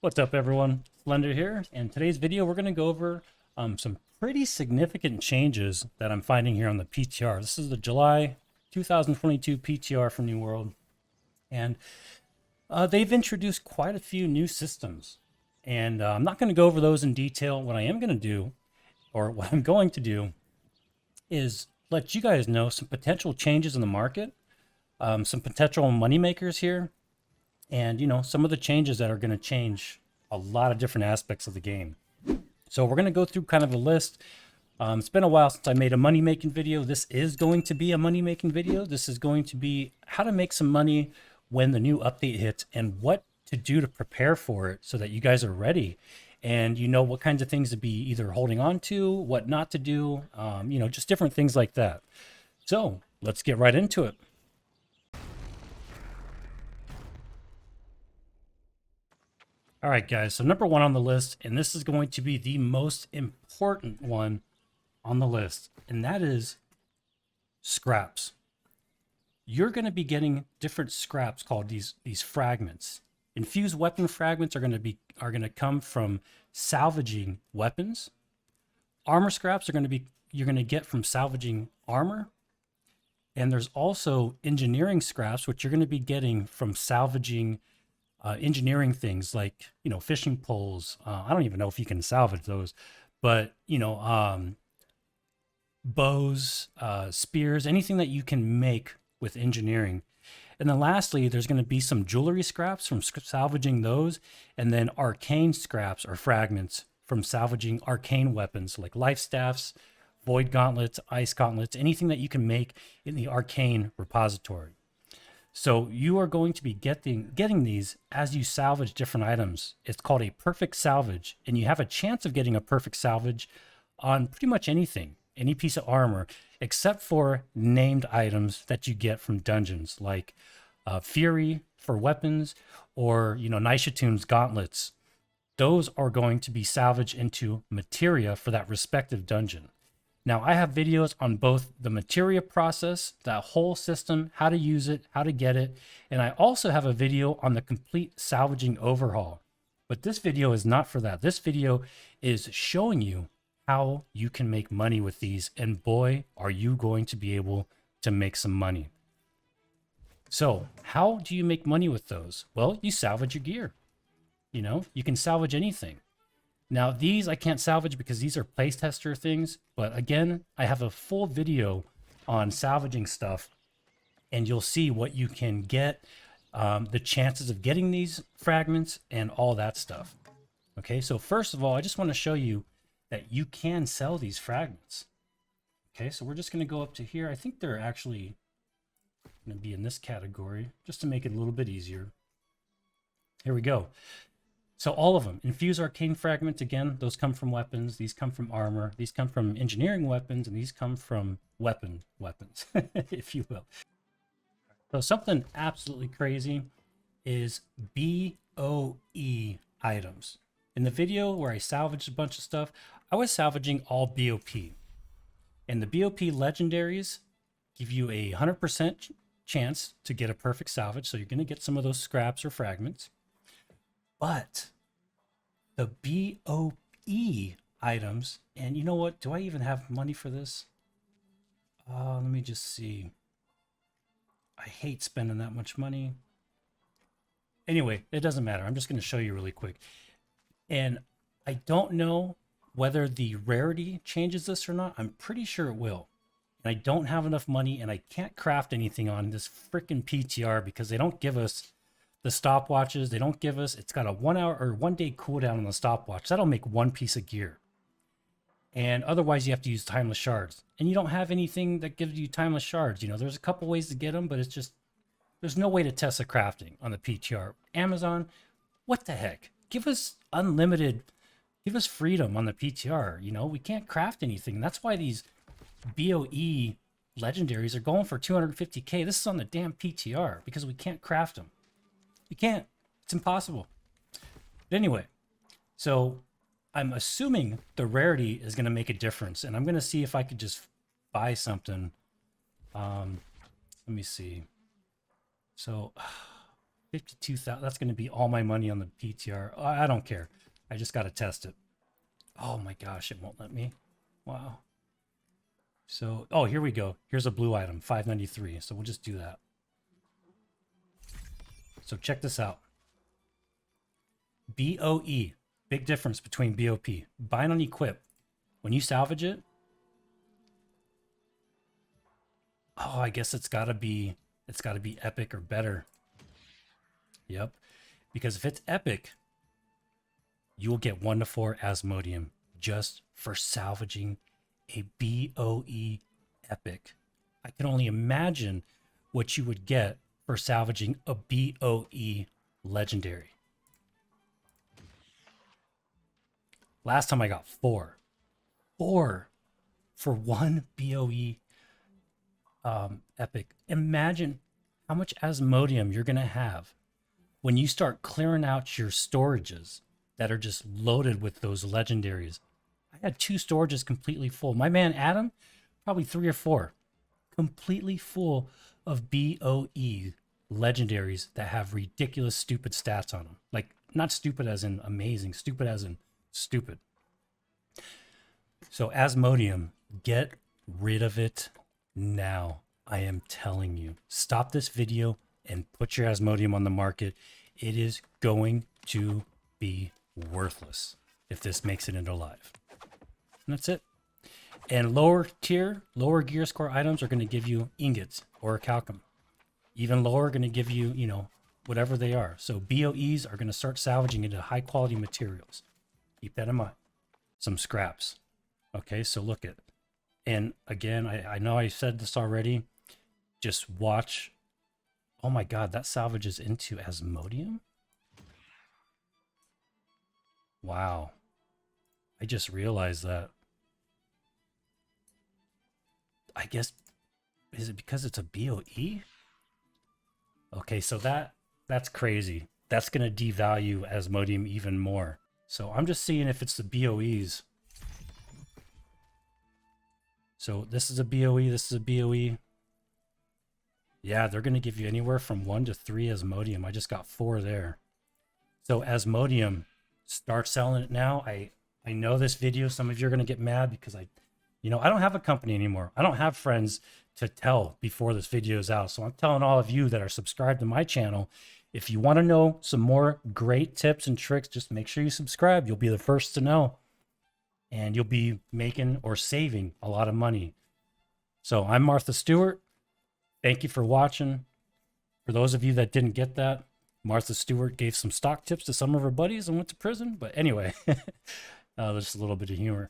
What's up, everyone? Slender here, and today's video we're going to go over some pretty significant changes that I'm finding here on the PTR. This is the July 2022 PTR from New World, and they've introduced quite a few new systems, and I'm not going to go over those in detail. What I am going to do, or what I'm going to do, is let you guys know some potential changes in the market, some potential money makers here, and some of the changes that are going to change a lot of different aspects of the game. So we're going to go through kind of a list. It's been a while since I made a money making video. This is going to be a money making video. This is going to be how to make some money when the new update hits and what to do to prepare for it so that you guys are ready and you know what kinds of things to be either holding on to, what not to do, just different things like that. So let's get right into it. All right, guys, so number one on the list, and this is going to be the most important one on the list, and that is scraps. You're going to be getting different scraps called these fragments. Infused weapon fragments are going to come from salvaging weapons. Armor scraps are you're going to get from salvaging armor. And there's also engineering scraps, which you're going to be getting from salvaging engineering things like, fishing poles. I don't even know if you can salvage those, but, bows, spears, anything that you can make with engineering. And then lastly, there's going to be some jewelry scraps from salvaging those, and then arcane scraps or fragments from salvaging arcane weapons like life staffs, void gauntlets, ice gauntlets, anything that you can make in the arcane repository. So you are going to be getting these as you salvage different items. It's called a perfect salvage, and you have a chance of getting a perfect salvage on pretty much anything, any piece of armor, except for named items that you get from dungeons, like Fury for weapons, or 𝙏𝙤𝙢𝙢𝙢𝙢 gauntlets. Those are going to be salvaged into materia for that respective dungeon. Now, I have videos on both the materia process, that whole system, how to use it, how to get it, and I also have a video on the complete salvaging overhaul. But this video is not for that. This video is showing you how you can make money with these, and boy, are you going to be able to make some money. So, how do you make money with those? Well, you salvage your gear. You can salvage anything. Now, these I can't salvage because these are playtester things, but again, I have a full video on salvaging stuff, and you'll see what you can get, the chances of getting these fragments, and all that stuff. Okay, so first of all, I just want to show you that you can sell these fragments. Okay, so we're just going to go up to here. I think they're actually going to be in this category, just to make it a little bit easier. Here we go. So all of them, infused arcane fragments, again, those come from weapons, these come from armor, these come from engineering weapons, and these come from weapons, if you will. So something absolutely crazy is BOE items. In the video where I salvaged a bunch of stuff, I was salvaging all BOP. And the BOP legendaries give you a 100% chance to get a perfect salvage, so you're going to get some of those scraps or fragments. But the BOE items, and you know what? Do I even have money for this? Let me just see. I hate spending that much money. Anyway, it doesn't matter. I'm just going to show you really quick. And I don't know whether the rarity changes this or not. I'm pretty sure it will. And I don't have enough money, and I can't craft anything on this freaking PTR because they don't give us the stopwatches. They don't give us, it's got a 1 hour or 1 day cooldown on the stopwatch. That'll make one piece of gear. And otherwise you have to use timeless shards. And you don't have anything that gives you timeless shards. There's a couple ways to get them, but it's just, there's no way to test the crafting on the PTR. Amazon, what the heck? Give us unlimited, give us freedom on the PTR. We can't craft anything. That's why these BOE legendaries are going for 250K. This is on the damn PTR because we can't craft them. You can't. It's impossible. But anyway, so I'm assuming the rarity is going to make a difference, and I'm going to see if I could just buy something. Let me see. So 52,000. That's going to be all my money on the PTR. I don't care. I just got to test it. Oh my gosh, it won't let me. Wow. So, oh, here we go. Here's a blue item, 593. So we'll just do that. So check this out. BOE. Big difference between BOP. Bind on equip. When you salvage it, oh, I guess it's gotta be epic or better. Yep. Because if it's epic, you will get 1 to 4 Asmodeum just for salvaging a BOE epic. I can only imagine what you would get for salvaging a BOE legendary. Last time I got 4. 4 for 1 BOE epic. Imagine how much Asmodeum you're going to have when you start clearing out your storages that are just loaded with those legendaries. I had 2 storages completely full. My man Adam, probably 3 or 4, completely full of BOE legendaries that have ridiculous, stupid stats on them. Like, not stupid as in amazing, stupid as in stupid. So Asmodeum, get rid of it now. I am telling you. Stop this video and put your Asmodeum on the market. It is going to be worthless if this makes it into live. And that's it. And lower tier, lower gear score items are going to give you ingots or calcum. Even lower, going to give you, you know, whatever they are. So BOEs are going to start salvaging into high quality materials. Keep that in mind. Some scraps. Okay, so look at, and again, I know I said this already. Just watch. Oh my God, that salvages into Asmodeum? Wow. I just realized that. I guess, is it because it's a BOE? Okay, so that's crazy. That's going to devalue Asmodeum even more. So I'm just seeing if it's the BOEs. So this is a BOE, this is a BOE. Yeah, they're going to give you anywhere from 1 to 3 Asmodeum. I just got 4 there. So Asmodeum, start selling it now. I know this video, some of you are going to get mad because I don't have a company anymore. I don't have friends to tell before this video is out. So I'm telling all of you that are subscribed to my channel, if you want to know some more great tips and tricks, just make sure you subscribe. You'll be the first to know. And you'll be making or saving a lot of money. So I'm Martha Stewart. Thank you for watching. For those of you that didn't get that, Martha Stewart gave some stock tips to some of her buddies and went to prison. But anyway, there's a little bit of humor.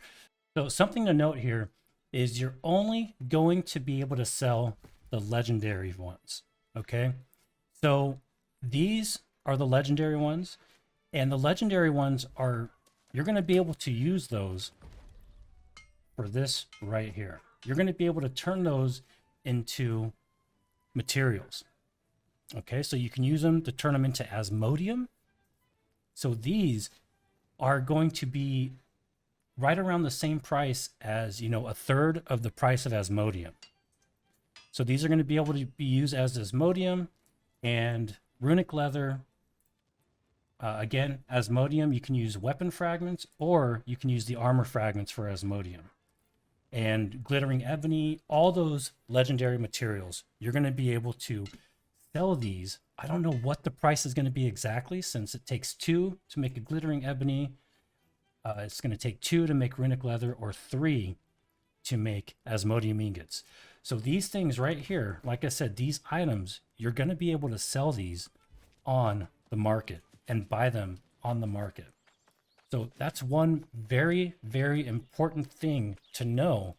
So something to note here is you're only going to be able to sell the legendary ones. Okay. So these are the legendary ones, and the legendary ones are, you're going to be able to use those for this right here. You're going to be able to turn those into materials. Okay, so you can use them to turn them into Asmodeum. So these are going to be right around the same price as, you know, a third of the price of Asmodeum. So these are going to be able to be used as Asmodeum and runic leather. Again, Asmodeum, you can use weapon fragments, or you can use the armor fragments for Asmodeum. And glittering ebony, all those legendary materials, you're going to be able to sell these. I don't know what the price is going to be exactly, since it takes 2 to make a glittering ebony. It's going to take 2 to make runic leather, or 3 to make Asmodeum ingots. So these things right here, like I said, these items, you're going to be able to sell these on the market and buy them on the market. So that's one very, very important thing to know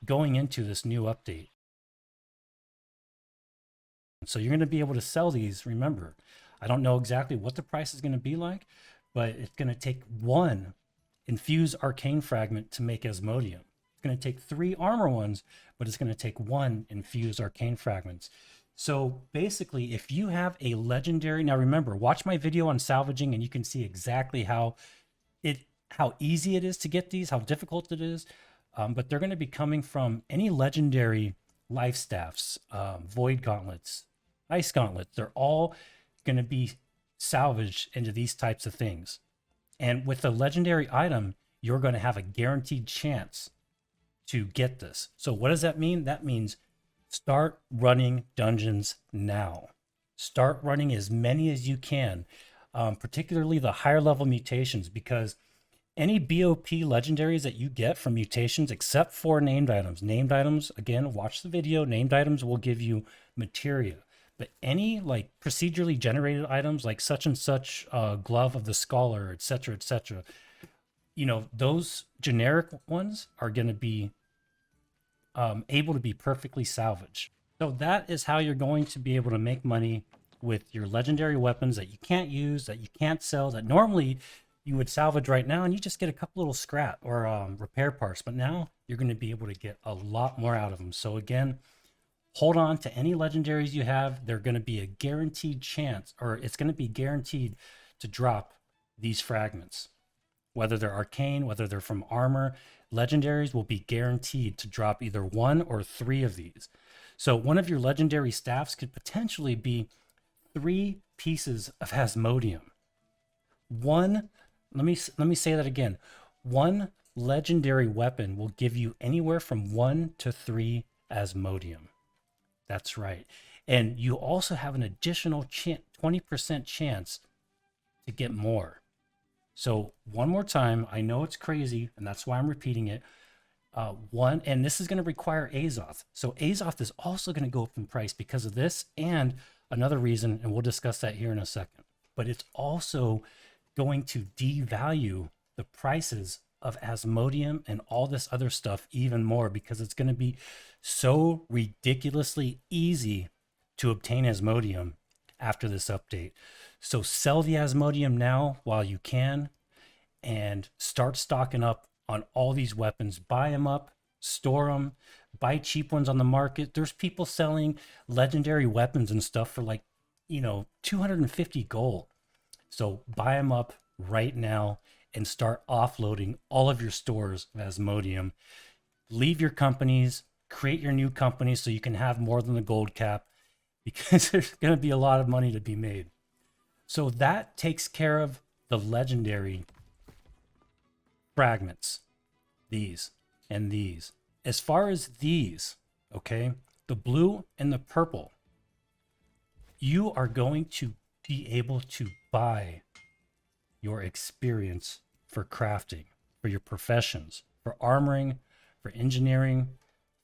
going into this new update. So you're going to be able to sell these. Remember, I don't know exactly what the price is going to be like, but it's going to take 1 infused arcane fragment to make Asmodeum. It's going to take 3 armor ones, but it's going to take 1 infused arcane fragments. So basically, if you have a legendary, now remember, watch my video on salvaging and you can see exactly how easy it is to get these, how difficult it is. But they're going to be coming from any legendary life staffs, void gauntlets, ice gauntlets. They're all going to be salvaged into these types of things. And with a legendary item, you're going to have a guaranteed chance to get this. So what does that mean? That means start running dungeons now. Start running as many as you can, particularly the higher level mutations, because any BOP legendaries that you get from mutations, except for named items, again, watch the video, named items will give you materia. But any like procedurally generated items like such and such glove of the scholar, etc., etc., you know, those generic ones are going to be able to be perfectly salvaged. So that is how you're going to be able to make money with your legendary weapons that you can't use, that you can't sell, that normally you would salvage right now and you just get a couple little scrap or repair parts. But now you're going to be able to get a lot more out of them. So again, hold on to any legendaries you have. They're going to be a guaranteed chance, or it's going to be guaranteed to drop these fragments. Whether they're arcane, whether they're from armor, legendaries will be guaranteed to drop either 1 or 3 of these. So one of your legendary staffs could potentially be 3 pieces of Asmodeum. Let me say that again. 1 legendary weapon will give you anywhere from 1 to 3 Asmodeum. That's right. And you also have an additional 20% chance to get more. So one more time, I know it's crazy, and that's why I'm repeating it. And this is going to require Azoth. So Azoth is also going to go up in price because of this, and another reason, and we'll discuss that here in a second. But it's also going to devalue the prices of Asmodeum and all this other stuff even more, because it's going to be so ridiculously easy to obtain Asmodeum after this update. So sell the Asmodeum now while you can and start stocking up on all these weapons. Buy them up, store them, buy cheap ones on the market. There's people selling legendary weapons and stuff for like, 250 gold. So buy them up right now and start offloading all of your stores of Asmodeum. Leave your companies, create your new companies so you can have more than the gold cap, because there's going to be a lot of money to be made. So that takes care of the legendary fragments, these and these. As far as these, okay, the blue and the purple, you are going to be able to buy your experience for crafting, for your professions, for armoring, for engineering,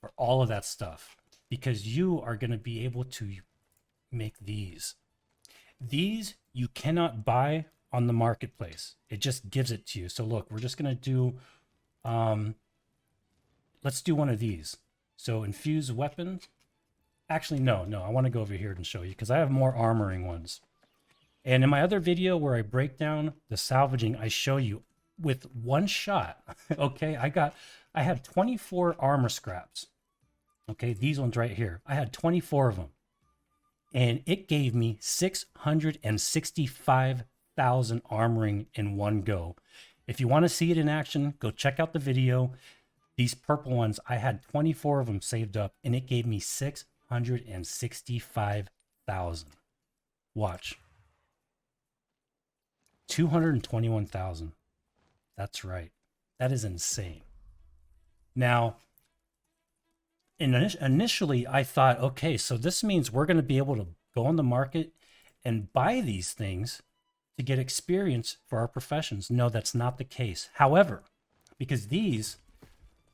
for all of that stuff, because you are going to be able to make these. These you cannot buy on the marketplace. It just gives it to you. So look, we're just going to do, let's do one of these. So infuse weapons. Actually, no, I want to go over here and show you, because I have more armoring ones. And in my other video where I break down the salvaging, I show you with one shot. Okay, I had 24 armor scraps. Okay, these ones right here. I had 24 of them. And it gave me 665,000 armoring in one go. If you want to see it in action, go check out the video. These purple ones, I had 24 of them saved up, and it gave me 665,000. Watch. 221,000. That's right. That is insane. Now, initially I thought, okay, so this means we're going to be able to go on the market and buy these things to get experience for our professions. No, that's not the case. However, because these,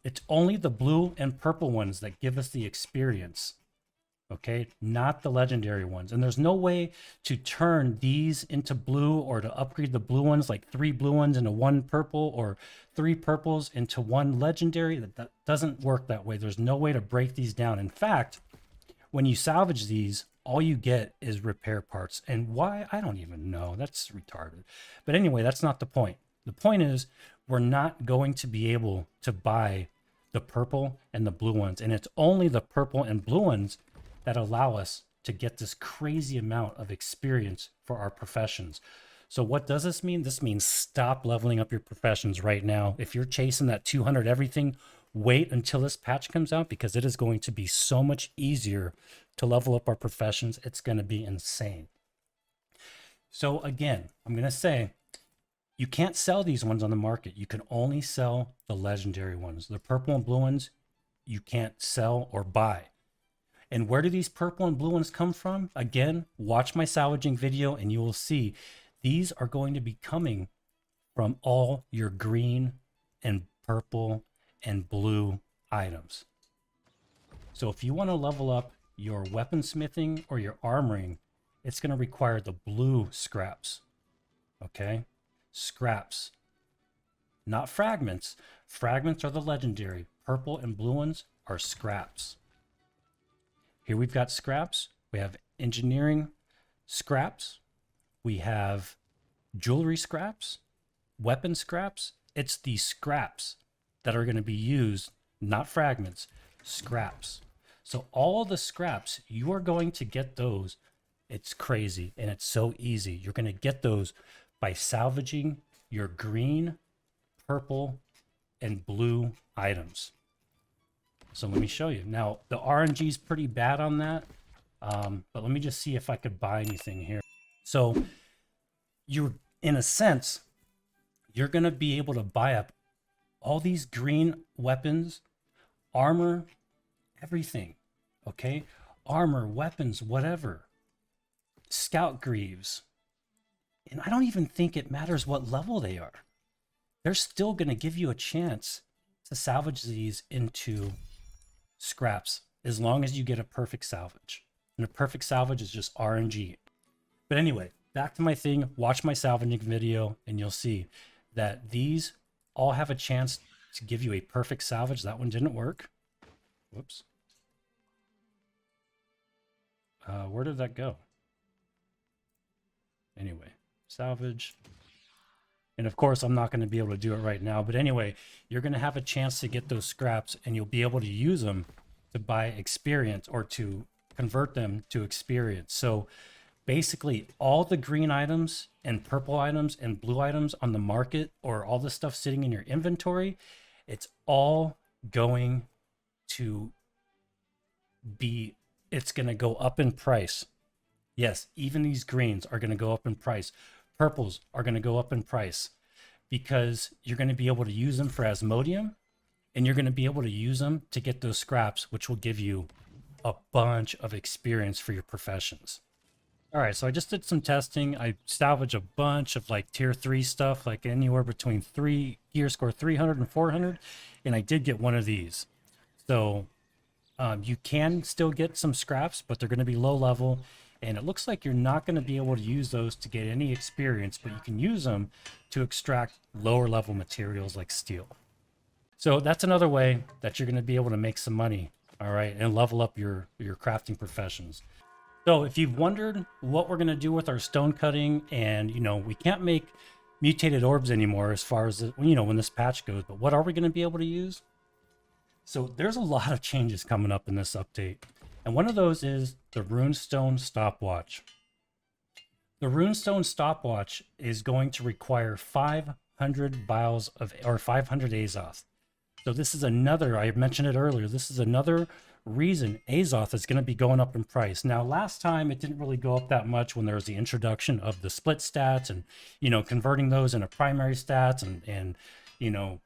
it's only the blue and purple ones that give us the experience. Okay, not the legendary ones. And there's no way to turn these into blue, or to upgrade the blue ones, like 3 blue ones into 1 purple, or 3 purples into 1 legendary. That doesn't work that way. There's no way to break these down. In fact, when you salvage these, all you get is repair parts. And why? I don't even know. That's retarded. But anyway, that's not the point. The point is, we're not going to be able to buy the purple and the blue ones. And it's only the purple and blue ones that allow us to get this crazy amount of experience for our professions. So what does this mean? This means stop leveling up your professions right now. If you're chasing that 200 everything, wait until this patch comes out, because it is going to be so much easier to level up our professions. It's going to be insane. So again, I'm going to say you can't sell these ones on the market. You can only sell the legendary ones. The purple and blue ones, you can't sell or buy. And where do these purple and blue ones come from? Again, watch my salvaging video and you will see these are going to be coming from all your green and purple and blue items. So if you want to level up your weaponsmithing or your armoring, it's going to require the blue scraps. Okay? Scraps. Not fragments. Fragments are the legendary. Purple and blue ones are scraps. Here we've got scraps. We have engineering scraps. We have jewelry scraps, weapon scraps. It's the scraps that are going to be used, not fragments, scraps. So all the scraps, you are going to get those. It's crazy and it's so easy. You're going to get those by salvaging your green, purple, and blue items. So let me show you. Now, the RNG is pretty bad on that, but let me just see if I could buy anything here. So you're, in a sense, you're going to be able to buy up all these green weapons, armor, everything, okay? Armor, weapons, whatever. Scout greaves. And I don't even think it matters what level they are. They're still going to give you a chance to salvage these into scraps as long as you get a perfect salvage. And a perfect salvage is just RNG. But anyway, back to my thing. Watch my salvaging video and you'll see that these all have a chance to give you a perfect salvage. That one didn't work. Whoops. Where did that go? Anyway, salvage. And of course, I'm not going to be able to do it right now. But anyway, you're going to have a chance to get those scraps and you'll be able to use them to buy experience or to convert them to experience. So basically all the green items and purple items and blue items on the market, or all the stuff sitting in your inventory, it's all going to be, it's going to go up in price. Yes, even these greens are going to go up in price. Purples are going to go up in price because you're going to be able to use them for Asmodeum, and you're going to be able to use them to get those scraps, which will give you a bunch of experience for your professions. All right, so I just did some testing. I salvaged a bunch of like tier 3 stuff, like anywhere between gear score 300 and 400, and I did get one of these. So you can still get some scraps, but they're going to be low level. And it looks like you're not going to be able to use those to get any experience, but you can use them to extract lower level materials like steel. So that's another way that you're going to be able to make some money, all right, and level up your crafting professions. So if you've wondered what we're going to do with our stone cutting, and, you know, we can't make mutated orbs anymore as far as, you know, when this patch goes, but what are we going to be able to use? So there's a lot of changes coming up in this update. And one of those is the Runestone Stopwatch. The Runestone Stopwatch is going to require 500 vials of, or 500 Azoth. So this is another, I mentioned it earlier, this is another reason Azoth is going to be going up in price. Now, last time it didn't really go up that much when there was the introduction of the split stats and, you know, converting those into primary stats and you know,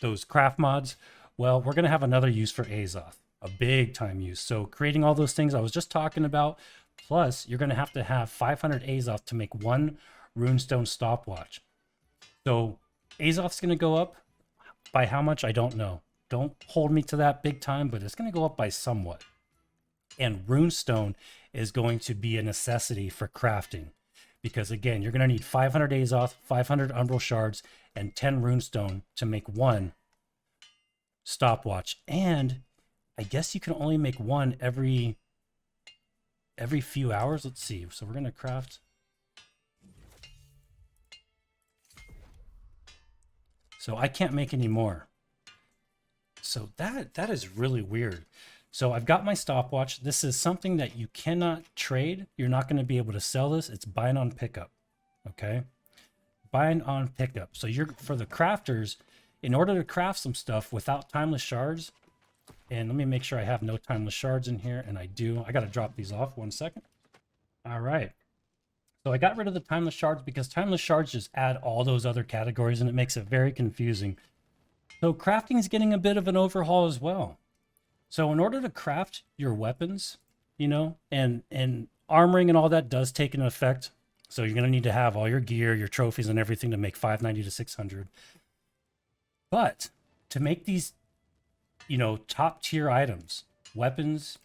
those craft mods. Well, we're going to have another use for Azoth. A big time use. So creating all those things I was just talking about, plus you're going to have 500 Azoth to make one Runestone Stopwatch. So Azoth's going to go up by how much? I don't know. Don't hold me to that big time, but it's going to go up by somewhat. And Runestone is going to be a necessity for crafting, because again, you're going to need 500 Azoth, 500 Umbral Shards, and 10 Runestone to make one stopwatch. And I guess you can only make one every few hours. Let's see. So we're going to craft. So I can't make any more. So that is really weird. So I've got my stopwatch. This is something that you cannot trade. You're not going to be able to sell this. It's buying on pickup. Okay? Buying on pickup. So you're, for the crafters, in order to craft some stuff without timeless shards, and let me make sure I have no timeless shards in here, and I do. I got to drop these off 1 second. All right. So I got rid of the timeless shards because timeless shards just add all those other categories and it makes it very confusing. So crafting is getting a bit of an overhaul as well. So in order to craft your weapons, you know, and armoring and all that does take an effect. So you're going to need to have all your gear, your trophies and everything to make 590 to 600. But to make these, you know, top tier items, weapons,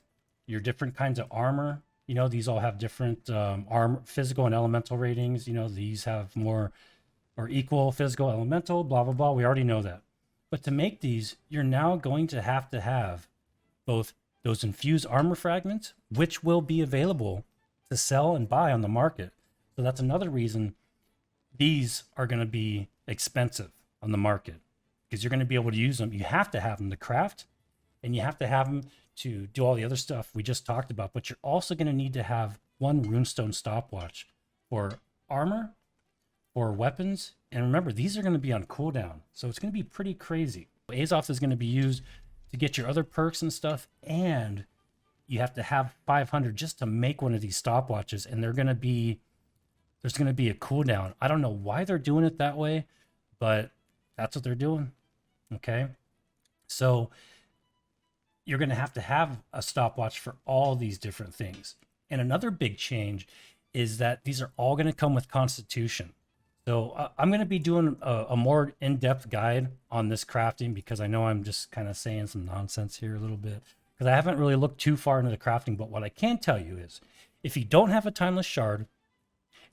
your different kinds of armor, you know, these all have different armor, physical and elemental ratings. You know, these have more or equal physical, elemental, blah, blah, blah. We already know that. But to make these, you're now going to have both those infused armor fragments, which will be available to sell and buy on the market. So that's another reason these are going to be expensive on the market, because you're going to be able to use them. You have to have them to craft, and you have to have them to do all the other stuff we just talked about. But you're also going to need to have one Runestone Stopwatch for armor, for weapons. And remember, these are going to be on cooldown, so it's going to be pretty crazy. 𝙏𝙤𝙢𝙢𝙢 is going to be used to get your other perks and stuff, and you have to have 500 just to make one of these stopwatches, and there's going to be a cooldown. I don't know why they're doing it that way, but that's what they're doing. Okay, so you're going to have a stopwatch for all these different things. And another big change is that these are all going to come with Constitution. So I'm going to be doing a more in-depth guide on this crafting, because I know I'm just kind of saying some nonsense here a little bit, because I haven't really looked too far into the crafting. But what I can tell you is, if you don't have a timeless shard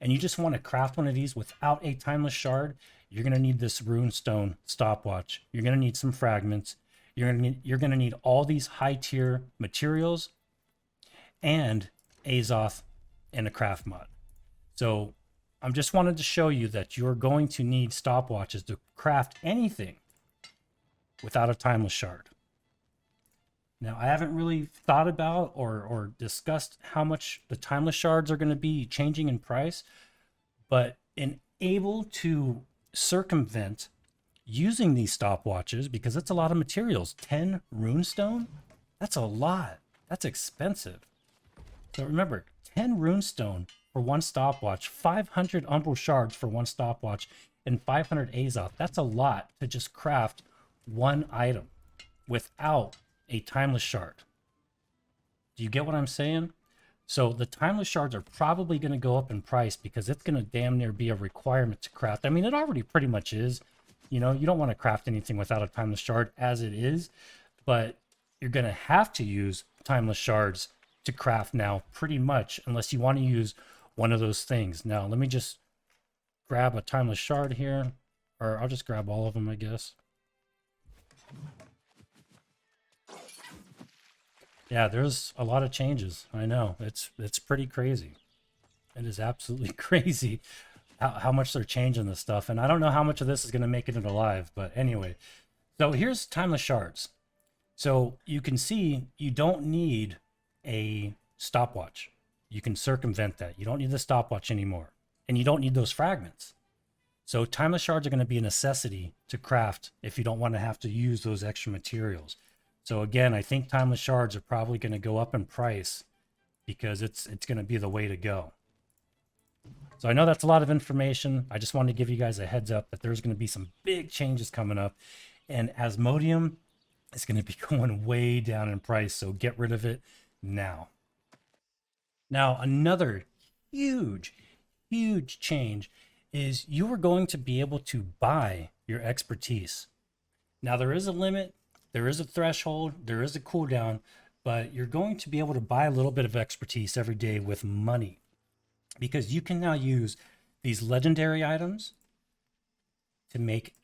and you just want to craft one of these without a timeless shard, you're going to need this Runestone Stopwatch. You're going to need some fragments. You're going to need all these high tier materials and 𝙏𝙤𝙢𝙢 and a craft mod. So I just wanted to show you that you're going to need stopwatches to craft anything without a timeless shard. Now, I haven't really thought about or discussed how much the timeless shards are going to be changing in price, but in able to circumvent using these stopwatches, because it's a lot of materials. 10 runestone, that's a lot. That's expensive. So remember, 10 runestone for one stopwatch, 500 umbral shards for one stopwatch, and 500 𝙏𝙤𝙢𝙢. That's a lot to just craft one item without a timeless shard. Do you get what I'm saying? So the timeless shards are probably going to go up in price, because it's going to damn near be a requirement to craft. I mean, it already pretty much is. You know, you don't want to craft anything without a timeless shard as it is, but you're going to have to use timeless shards to craft now, pretty much, unless you want to use one of those things. Now, let me just grab a timeless shard here, or I'll just grab all of them, I guess. Yeah, there's a lot of changes. I know, it's pretty crazy. It is absolutely crazy how much they're changing this stuff. And I don't know how much of this is going to make it into live, but anyway. So here's timeless shards. So you can see you don't need a stopwatch. You can circumvent that. You don't need the stopwatch anymore. And you don't need those fragments. So timeless shards are going to be a necessity to craft if you don't want to have to use those extra materials. So again, I think timeless shards are probably going to go up in price, because it's going to be the way to go. So I know that's a lot of information. I just wanted to give you guys a heads up that there's going to be some big changes coming up. And Asmodeum is going to be going way down in price, so get rid of it now. Now, another huge change is you are going to be able to buy your expertise. Now, there is a limit, there is a threshold, there is a cooldown, but you're going to be able to buy a little bit of expertise every day with money, because you can now use these legendary items to make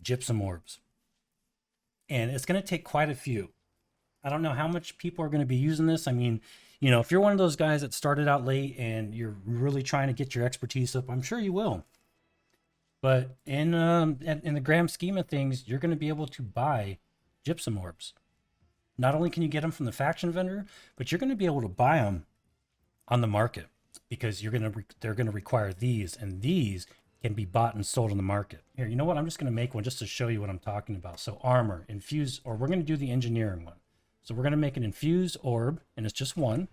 gypsum orbs. And it's going to take quite a few. I don't know how much people are going to be using this. I mean, you know, if you're one of those guys that started out late and you're really trying to get your expertise up, I'm sure you will. But in the grand scheme of things, you're going to be able to buy gypsum orbs. Not only can you get them from the faction vendor, but you're going to be able to buy them on the market, because they're going to require these, and these can be bought and sold on the market. Here, you know what? I'm just going to make one just to show you what I'm talking about. So armor, infused, or we're going to do the engineering one. So we're going to make an infused orb, and it's just one.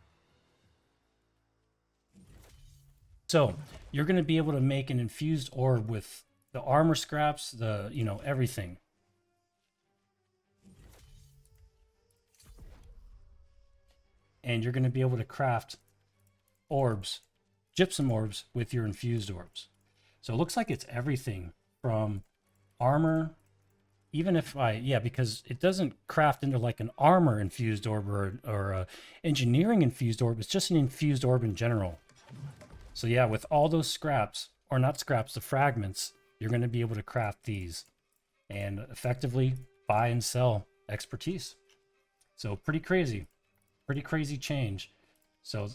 So you're going to be able to make an infused orb with the armor scraps, the, you know, everything. And you're going to be able to craft orbs, gypsum orbs, with your infused orbs. So it looks like it's everything from armor, even if because it doesn't craft into like an armor infused orb or a engineering infused orb. It's just an infused orb in general. So yeah, with all those scraps, or not scraps, the fragments, you're going to be able to craft these and effectively buy and sell expertise. So pretty crazy change. So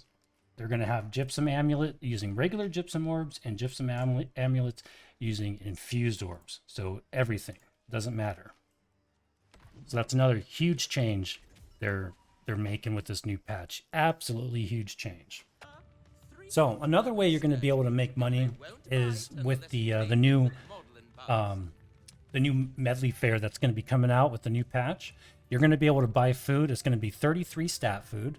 they're going to have gypsum amulet using regular gypsum orbs and gypsum amulets using infused orbs. So everything, doesn't matter. So that's another huge change they're making with this new patch. Absolutely huge change. So another way you're going to be able to make money is with the new Medleyfaire that's going to be coming out with the new patch. You're going to be able to buy food. It's going to be 33 stat food,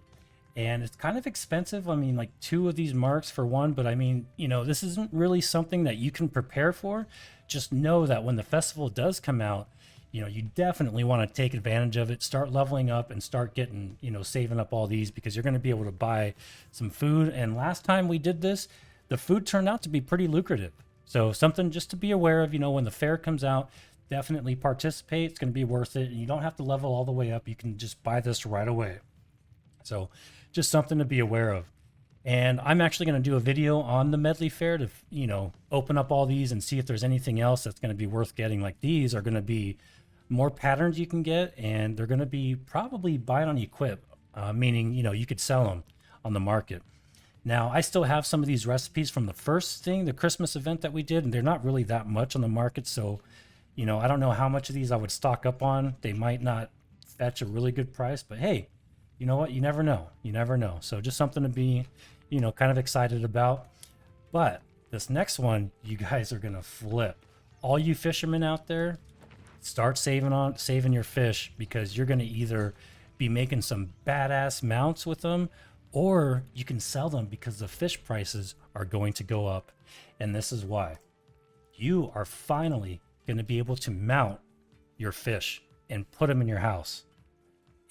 and it's kind of expensive. I mean, like 2 of these marks for 1, but I mean, you know, this isn't really something that you can prepare for. Just know that when the festival does come out, you know, you definitely want to take advantage of it, start leveling up and start getting, you know, saving up all these, because you're going to be able to buy some food. And last time we did this, the food turned out to be pretty lucrative. So something just to be aware of, you know, when the fair comes out, definitely participate. It's going to be worth it. And you don't have to level all the way up. You can just buy this right away. So just something to be aware of. And I'm actually going to do a video on the Medleyfaire to, you know, open up all these and see if there's anything else that's going to be worth getting. Like these are going to be more patterns you can get, and they're going to be probably buy on equip, meaning, you know, you could sell them on the market. Now, I still have some of these recipes from the first thing, the Christmas event that we did, and they're not really that much on the market. So, you know, I don't know how much of these I would stock up on. They might not fetch a really good price, but hey, you know what? You never know. You never know. So just something to be, you know, kind of excited about. But this next one, you guys are going to flip. All you fishermen out there, start saving your fish, because you're going to either be making some badass mounts with them, or you can sell them because the fish prices are going to go up. And this is why. You are finally going to be able to mount your fish and put them in your house.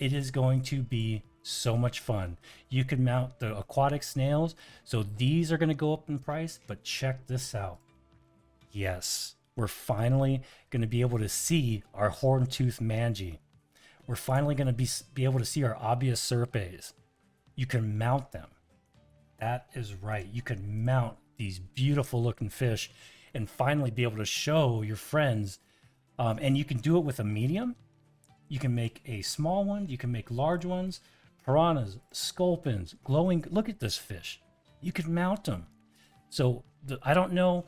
It is going to be so much fun. You can mount the aquatic snails. So these are going to go up in price, but check this out. Yes, we're finally going to be able to see our horn-toothed mangy. We're finally going to be able to see our obvious serpes. You can mount them. That is right. You can mount these beautiful looking fish and finally be able to show your friends. And you can do it with a medium. You can make a small one. You can make large ones. Piranhas, sculpins, glowing. Look at this fish. You can mount them. So I don't know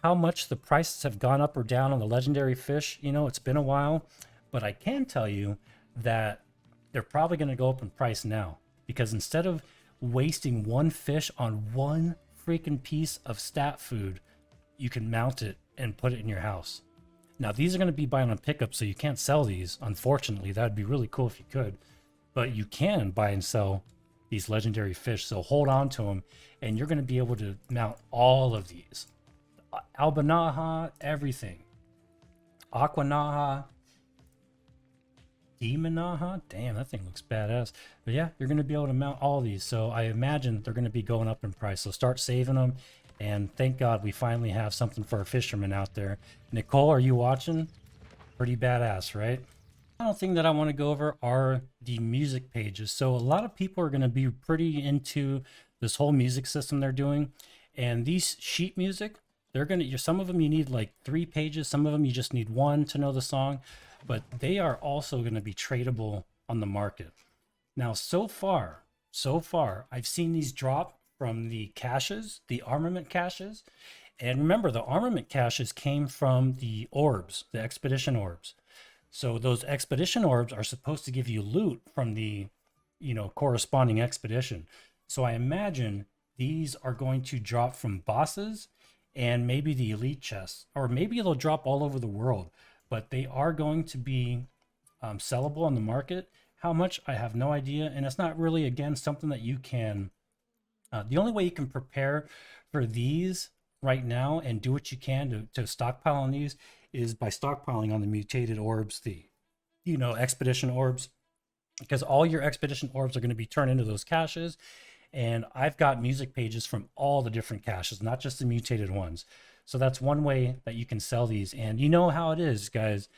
how much the prices have gone up or down on the legendary fish. You know, it's been a while, but I can tell you that they're probably going to go up in price now, because instead of wasting one fish on one freaking piece of stat food, you can mount it and put it in your house. Now, these are going to be buying on pickup, so you can't sell these. Unfortunately, that'd be really cool if you could, but you can buy and sell these legendary fish. So hold on to them, and you're going to be able to mount all of these. Albanaha, everything. Aquanaha, Demonaha. Damn, that thing looks badass. But yeah, you're going to be able to mount all these. So I imagine they're going to be going up in price. So start saving them. And thank God we finally have something for our fishermen out there. Nicole, are you watching? Pretty badass, right? The final thing that I want to go over are the music pages. So a lot of people are going to be pretty into this whole music system they're doing. And these sheet music, they're going to, some of them you need like 3 pages. Some of them you just need 1 to know the song. But they are also going to be tradable on the market. Now, so far, I've seen these drop from the caches, the armament caches. And remember, the armament caches came from the orbs, the expedition orbs. So those expedition orbs are supposed to give you loot from the, you know, corresponding expedition. So I imagine these are going to drop from bosses and maybe the elite chests, or maybe they'll drop all over the world, but they are going to be sellable on the market. How much, I have no idea. And it's not really, again, something that you can The only way you can prepare for these right now and do what you can to stockpile on these is by stockpiling on the mutated orbs, the expedition orbs, because all your expedition orbs are going to be turned into those caches. And I've got music pages from all the different caches, not just the mutated ones. So that's one way that you can sell these. And you know how it is, guys.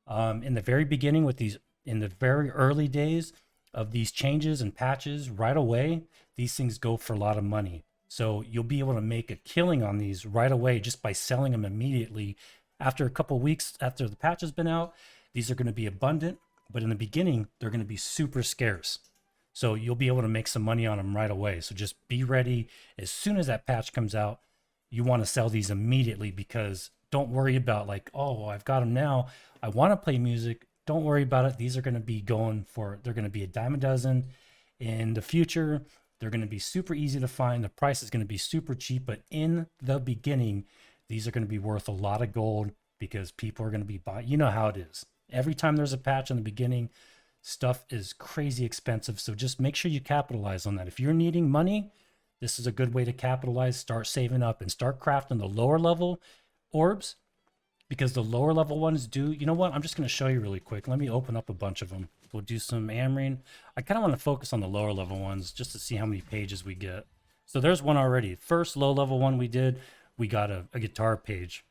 In the very beginning with these, in the very early days of these changes and patches, right away, these things go for a lot of money. So you'll be able to make a killing on these right away just by selling them immediately. After a couple weeks after the patch has been out, these are going to be abundant, but in the beginning, they're going to be super scarce. So you'll be able to make some money on them right away. So just be ready. As soon as that patch comes out, you want to sell these immediately, because don't worry about like, oh, I've got them now, I want to play music. Don't worry about it. These are going to be they're going to be $10 in the future. They're going to be super easy to find. The price is going to be super cheap, but in the beginning, these are going to be worth a lot of gold because people are going to be buying. You know how it is. Every time there's a patch in the beginning, stuff is crazy expensive. So just make sure you capitalize on that. If you're needing money, this is a good way to capitalize. Start saving up and start crafting the lower level orbs, because the lower level ones do, you know what? I'm just going to show you really quick. Let me open up a bunch of them. We'll do some Amrine. I kind of want to focus on the lower level ones just to see how many pages we get. So there's one already. First low level one we did, we got a guitar page.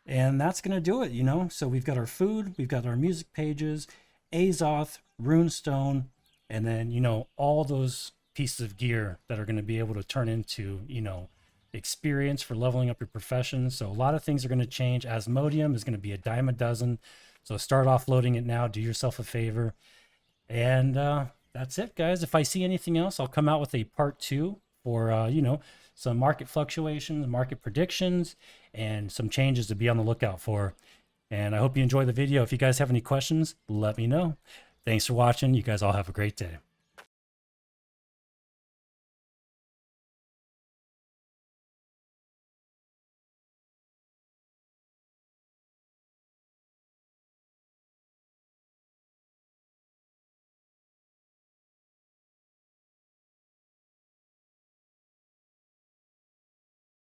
And that's going to do it, So we've got our food, we've got our music pages, Azoth, Runestone, and then, all those pieces of gear that are going to be able to turn into, experience for leveling up your profession. So a lot of things are going to change. Asmodeum is going to be $10. So start offloading it now. Do yourself a favor. And that's it, guys. If I see anything else, I'll come out with a part 2 for, some market fluctuations, market predictions, and some changes to be on the lookout for. And I hope you enjoy the video. If you guys have any questions, let me know. Thanks for watching. You guys all have a great day.